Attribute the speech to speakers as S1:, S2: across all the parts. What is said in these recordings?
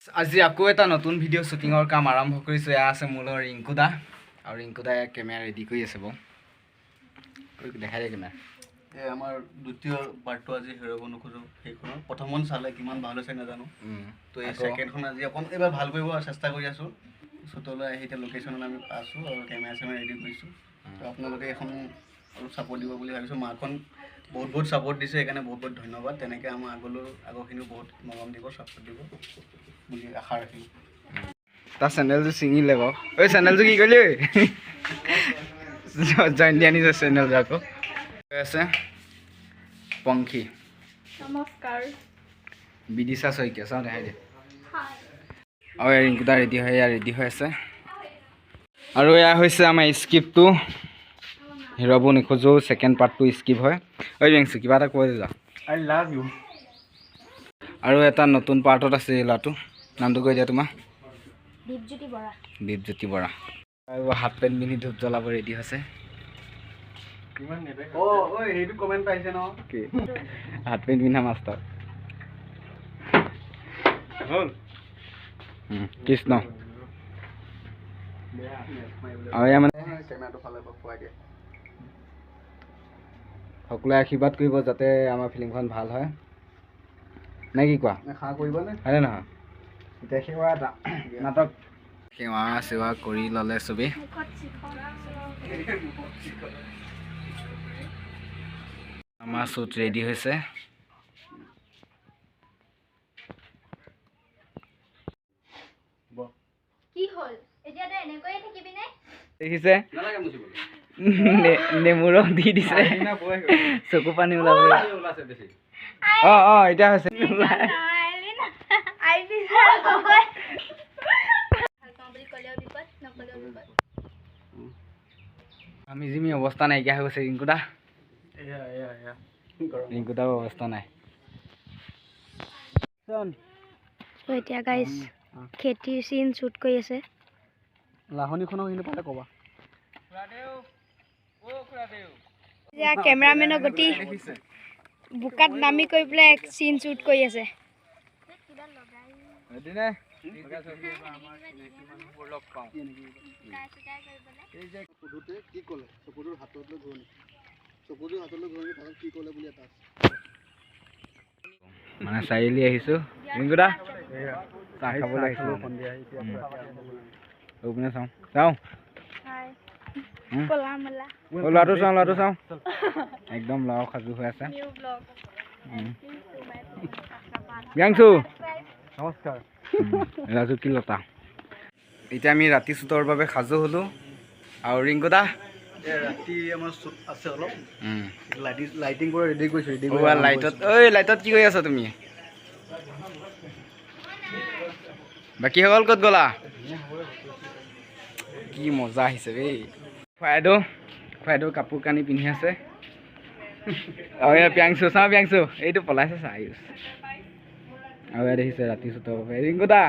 S1: আজি আকৌ এটা নতুন ভিডিঅ' শ্বুটিঙৰ কাম আৰম্ভ কৰিছোঁ। এয়া আছে মোৰ লগত ৰিংকু দা, আৰু ৰিংকু দাই কেমেৰা ৰেডি কৰি আছে বাৰু। দেখাই দিয়ে কেমেৰা।
S2: এই আমাৰ দ্বিতীয় পাৰ্টটো আজি হেৰাব নোখোজোঁ। সেইখনৰ প্ৰথমখন চালে কিমান ভাল হৈছে নাজানো, তো এই ছেকেণ্ডখন আজি অকণ এইবাৰ ভাল কৰিব চেষ্টা কৰি আছোঁ। শ্বুটলৈ আহি এতিয়া লোকেশ্যনত আমি আছোঁ আৰু কেমেৰা চেমেৰা ৰেডি কৰিছোঁ। তো আপোনালোকে এইখন অলপ ছাপোৰ্ট দিব বুলি ভাবিছোঁ। মাখন বহুত ছাপোৰ্ট দিছে, সেইকাৰণে বহুত ধন্যবাদ। তেনেকৈ আমাৰ আগৰখিনিও বহুত মৰম দিব, ছাপোৰ্ট দিব বুলি আশা ৰাখিলোঁ।
S1: তাৰ চেনেলটো ছিঙিলে বাৰু। ঐ চেনেলটো কি কৰিলি? জইন দিয়া নিজৰ চেনেলটো আকৌ আছে পংখী।
S3: নমস্কাৰ।
S1: বিদিশা শইকীয়া চাওঁ দেখাই দিয়ে। আৰু ৰিংকু দা ৰেডি হৈ আছে। আৰু এয়া হৈছে আমাৰ স্ক্ৰিপ্টটো। হেৰাব নোখোজোঁ ছেকেণ্ড পাৰ্টটো স্ক্ৰিপ্ট হয়। ঐ ৰিংকু কিবা এটা কৈ যা।
S2: I love you.
S1: আৰু এটা নতুন পাৰ্টত আছে এই ল'ৰাটো, নামটো কৈ দিয়া তোমাৰ।
S3: দীপজ্যোতি বৰা।
S1: দীপজ্যোতি বৰা। আৰু হাফ পেণ্ট পিন্ধি ধূপ জ্বলাব ৰেডি হৈছে।
S2: সেইটো কমেণ্ট পাইছে ন?
S1: কি হাফ পেণ্ট পিন্ধা মাষ্টৰ
S2: হ'ল
S1: কৃষ্ণ। আৰু এয়া মানে
S2: কেমেৰাটো ফালে খুৱাই দিয়ে।
S1: সকলোৱে আশীৰ্বাদ কৰিব যাতে আমাৰ ফিল্মখন ভাল হয়, নে কি কোৱা?
S2: সেৱা কৰিবনে?
S1: হয়নে নহয়? এতিয়া সেৱা এটা নাটক সেৱা চেৱা কৰি ল'লে চবেই। আমাৰ শ্বুট ৰেডি হৈছে।
S3: কি হ'ল এতিয়া তই এনেকৈয়ে থাকিবি নে?
S1: দেখিছে নেমু ৰস দি দিছে, চকু পানী ওলাব। এতিয়া হৈছে আমি জিমি অৱস্থা নাইকিয়া হৈ গৈছে। ৰিংকু দা, ৰিংকু দাৰ অৱস্থা নাই।
S3: এতিয়া গাইজ খেতিৰ চিন শ্বুট কৰি আছে।
S2: লাহনীখনক কিন্তু পালে ক'বা।
S3: এতিয়া কেমেৰামেনৰ গতি বোকাত নামি কৰি পেলাই চিন শ্বুট কৰি আছে।
S2: কি ক'লে চকুটোৰ হাতলৈ ঘূৰণি, চকুটোৰ হাতলৈ ঘূৰণি তাক কি ক'লে বুলি এটা
S1: মানে চাৰিআলি আহিছোঁ। ৰিংকু দা চাহ খাবলৈ আহিছোঁ। চাওঁ চাওঁ ল'ৰাটো চাওঁ একদম ল'ৰাও সাজু হৈ আছে। প্ৰিয়াংশু
S2: নমস্কাৰ।
S1: ৰাজু কি লতা। এতিয়া আমি ৰাতি শ্বুটৰ বাবে সাজু হ'লোঁ। আৰু ৰিংকু দা
S2: ৰাতি আমাৰ শ্বুট আছে অলপ, লাইটিং কৰি ৰেডি কৰিছোঁ।
S1: লাইটত কি কৰি আছা তুমি? বাকীসকল ক'ত গ'লা? কি মজা আহিছে দেই। খুৱাইদেউ কাপোৰ কানি পিন্ধি আছে। আৰু এয়া প্ৰিয়াংশু চাওঁ, প্ৰিয়াংশু এইটো পলাইছে চা আয়ুষ। আৰু এয়া দেখিছে ৰাতি শ্বুটৰ বাবে ৰিংকু দা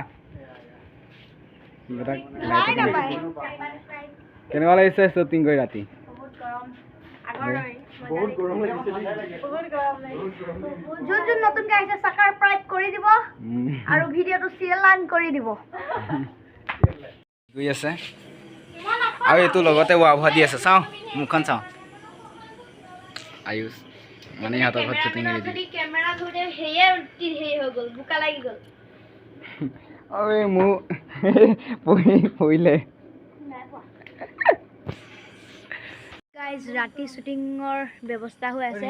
S1: কেনেকুৱা লাগিছে শ্বুটিং কৰি ৰাতি?
S2: বহুত গৰম লাগিছে।
S3: যোন নতুনকৈ আহিছে ছাবস্ক্ৰাইব কৰি দিব আৰু ভিডিঅ'টো শ্বেয়াৰ কৰি দিব।
S1: গৈ আছে আৰু এইটো লগতে ৱাভা দি আছে। চাওঁ মুখখন চাওঁ। আয়ুষ মানে ইহঁতৰ ঘৰত শ্বুটিং ৰেডি।
S3: কেমেৰা ধৰোঁতে হেৰিয়ে হেৰি হৈ গ'ল, বোকা লাগি গ'ল।
S1: আৰু এই মোৰ পৰিলে।
S3: গাইজ ৰাতি শ্বুটিঙৰ ব্যৱস্থা হৈ আছে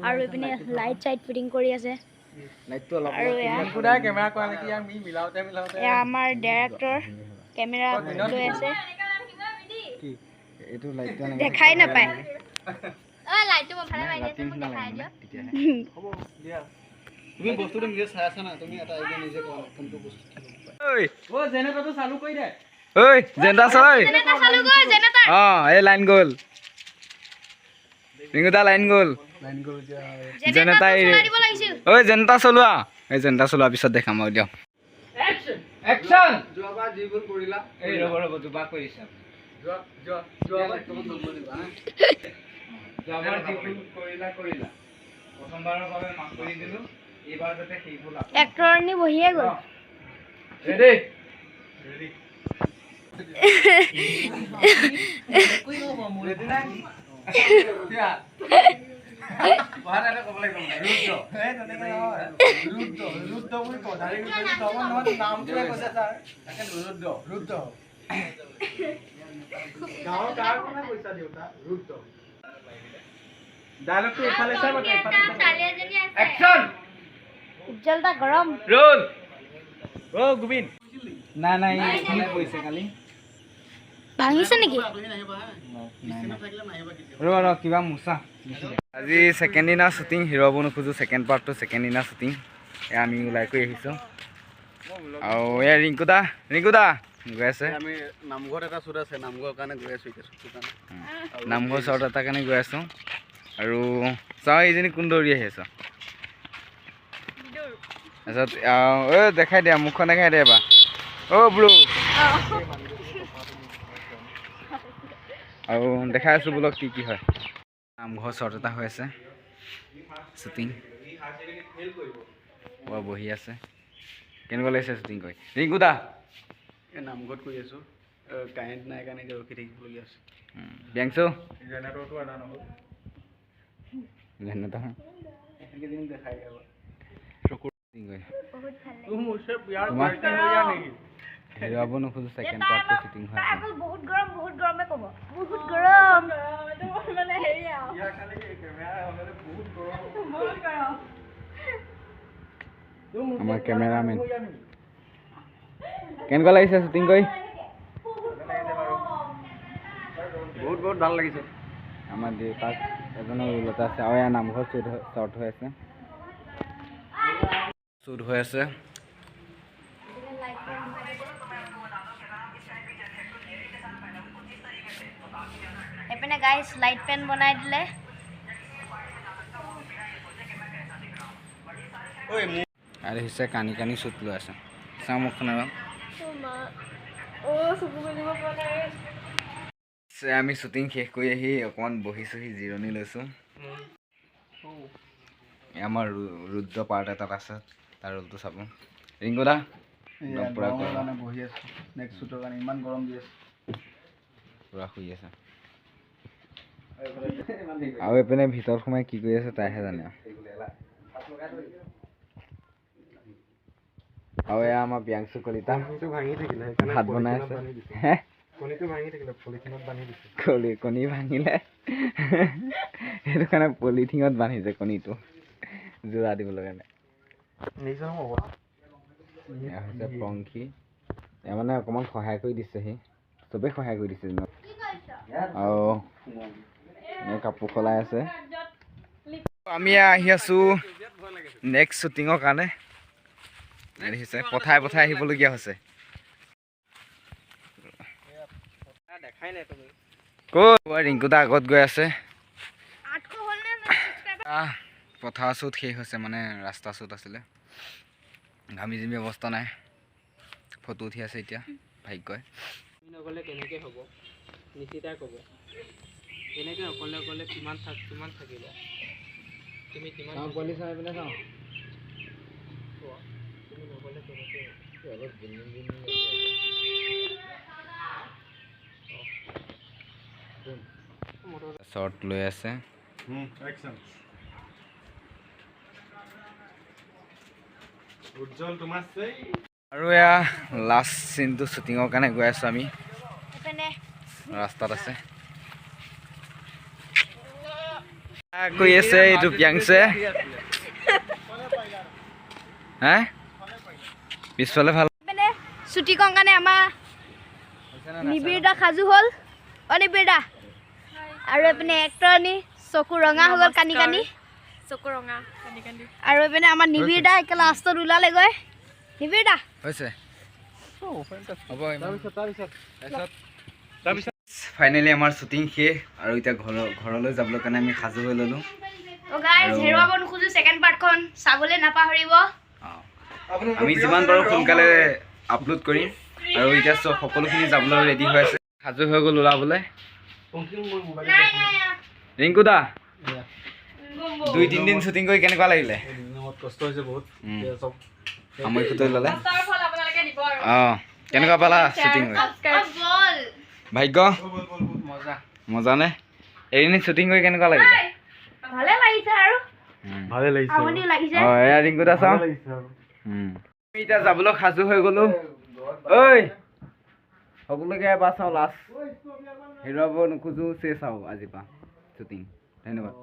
S3: আৰু এইপিনে লাইট চাইট ফিটিং কৰি আছে। আৰু এয়া আমাৰ ডাইৰেক্টৰ কেমেৰা লৈ আছে, দেখাই নাপায়।
S2: তুমি বস্তুটো নিজে চাই আছা না, তুমি এটা আইডিয়া নিজে কৰা কোনটো বস্তু।
S1: জেনেটাৰটো চালু কৰি দে। ঐ জেনেটাৰ এই লাইন গ'ল। ৰিংকু দা লাইন গ'ল। জেনেটাৰ চলোৱা। এই জেনেটাৰ চলোৱাৰ পিছত দেখাম আৰু দিয়ক।
S2: যোৱাবাৰ যিবোৰ কৰিলা
S1: ৰ'ব দুবাৰ কৰিছে। প্ৰথমবাৰৰ বাবে মাফ কৰি দিলোঁ। এইবাৰ যাতে সেইবোৰ
S3: এক্টৰনি বহিয়ে গ'ল।
S1: ৰেডি ৰেডি না কিয়া বাহানা ক'ব লাগিব ৰুদ্ৰ বুলি কওঁ নামটোৱে কৈছে ছাৰ ৰুদ্ৰ গাঁৱৰ কাৰ কোনে পইচা দেউতা ৰুদ্ৰ ডায়লগটো ইফালে চাই বাট একচন
S3: উজ্জ্বলতা গৰম
S1: ৰোল ও গোবিন নাই ইফালে পইছে কালি
S3: ভাঙিছে নেকি
S1: ৰ কিবা মুচা আজি ছেকেণ্ড দিনা শ্বুটিং হিৰ' হ'ব নোখোজো ছেকেণ্ড পাৰ্টটো ছেকেণ্ড দিনা শ্বুটিং এয়া আমি ওলাই কৰি আহিছোঁ আৰু এয়া ৰিংকু দা গৈ আছে
S2: আমি নামঘৰত এটা শ্বুট আছে নামঘৰৰ কাৰণে গৈ আছোঁ এতিয়া শ্বুটটোৰ কাৰণে
S1: নামঘৰ শ্বট এটাৰ কাৰণে গৈ আছোঁ আৰু চাওঁ এইজনী কোন দৌৰি আহি আছ তাৰপিছত দেখাই দিয়া মুখখন দেখাই দিয়া এবাৰ ব্ৰু আৰু দেখাই আছোঁ বোলক কি হয় নামঘৰ শ্বট এটা হৈ আছে শ্বুটিং বহি আছে কেনেকুৱা লাগিছে শ্বুটিং কৰি ৰিংকু দা
S2: এই নামঘৰত কৰি আছোঁ কাৰেণ্ট নাই কাৰণে এতিয়া ৰখি থাকিবলগীয়া আছে
S1: বেংচো
S2: জেনেৰেটৰটো অনা নহ'ল এইকেইদিন দেখাই যাব চকুৰ
S1: হেৰুৱাব নোখোজো ছেকেণ্ড পাৰ্টটো শ্বুটিং হৈ আছে
S3: বহুত গৰমে ক'ব বহুত গৰম মানে হেৰি
S1: আমাৰ কেমেৰামেন কেনেকুৱা লাগিছে শ্বুটিং কৰি
S2: বহুত ভাল লাগিছে
S1: আমাৰ দেউতাক এজনৰ ৰোল এটা আছে আৰু ইয়াৰ নামঘৰ শ্বুট হৈ আছে
S3: এইপিনে গাইজ লাইট পেন বনাই দিলে
S1: আৰু হৈছে কানি শ্বুট লৈ আছে চাওঁ মুখখন আৰু আমি শ্বুটিং শেষ কৰি আহি অকণমান বহি চহি জিৰণি লৈছোঁ আমাৰ ৰুদ্ৰ পাৰ্ট এটাত আছে তাৰ ৰোলটো চাব ৰিংকু দা পূৰা
S2: বহি আছোঁ নেক্সট শ্বুটৰ কাৰণে ইমান গৰম দি আছে
S1: পূৰা শুই আছে আৰু এইপিনে ভিতৰত সোমাই কি কৰি আছে তাইহে জানে আৰু এয়া আমাৰ প্ৰিয়াংশু কলিতা ভাত বনাই আছে কণী ভাঙিলে সেইটো কাৰণে পলিথিনত বান্ধিছে কণীটো যোৰা দিবলৈ কাৰণে হৈছে পংখী এয়া মানে অকণমান সহায় কৰি দিছে সি চবেই সহায় কৰি দিছে আৰু কাপোৰ সলাই আছে আমি আহি আছোঁ নেক্সট শ্বুটিঙৰ কাৰণে দেখিছে পথাই আহিবলগীয়া হৈছে ক'ত ৰিংকু দা আগত গৈ আছে পথাৰ শ্বুট শেষ হৈছে মানে ৰাস্তা শ্বুট আছিলে ঘামি জামি অৱস্থা নাই ফটো উঠি আছে এতিয়া ভাগ্যই
S4: নগ'লে কেনেকৈ হ'ব নিশ্চিতাই ক'ব এনেকৈ অকলে কিমান থাকিব তুমি কিমান
S1: পোৱালি চাই পিনে চাওঁ
S4: তুমি নগ'লে কেনেকৈ
S1: শ্বট লৈ আছে আৰু এয়া লাষ্ট চিনটো শ্বুটিঙৰ কাৰণে গৈ আছোঁ আমি ৰাস্তাত আছে কৰি আছে এইটো প্ৰিয়াংশে হে পিছফালে ভাল
S3: শ্বুটিঙৰ কাৰণে আমাৰ নিবিৰদা সাজু হ'ল নিবিৰদা আৰু এইপিনে এক্টৰনি চকু ৰঙা হৈ গ'ল কানি আৰু এইপিনে আমাৰ নিবিৰদা একে লাষ্টত ওলালেগৈ নিবিৰদা
S1: হৈছে ফাইনেলি আমাৰ শ্বুটিং শেষ আৰু এতিয়া ঘৰলৈ যাবলৈ কাৰণে আমি সাজু হৈ ল'লোঁ
S3: হেৰুৱাব নোখোজো ছেকেণ্ড পাৰ্টখন চাবলৈ নাপাহৰিব
S1: আমি যিমান পাৰোঁ সোনকালে আপলোড কৰিম আৰু এতিয়া সকলোখিনি যাবলৈ ৰেডি হৈ আছে সাজু হৈ গ'ল ওলাবলৈ ৰিংকু দা 2-3 দিন শ্বুটিং কৰি কেনেকুৱা লাগিলে
S2: কষ্ট হৈছে বহুত
S1: সামৰিক ল'লে অঁ কেনেকুৱা পালা শ্বুটিং কৰি ভাগ্য
S4: মজা
S1: মজা নে এদিন শ্বুটিং কৰি কেনেকুৱা লাগিলে
S3: ভালে লাগিছে আৰু
S2: ভালে লাগিছে
S3: আমনিও লাগিছে
S1: অঁ এয়া ৰিংকু দা চাওঁ আমি এতিয়া যাবলৈ সাজু হৈ গ'লো ঐ সকলোকে এবাৰ চাওঁ লাষ্ট হেৰুৱাব নোখোজো চে চাওঁ আজিৰ পৰা শ্বুটিং ধন্যবাদ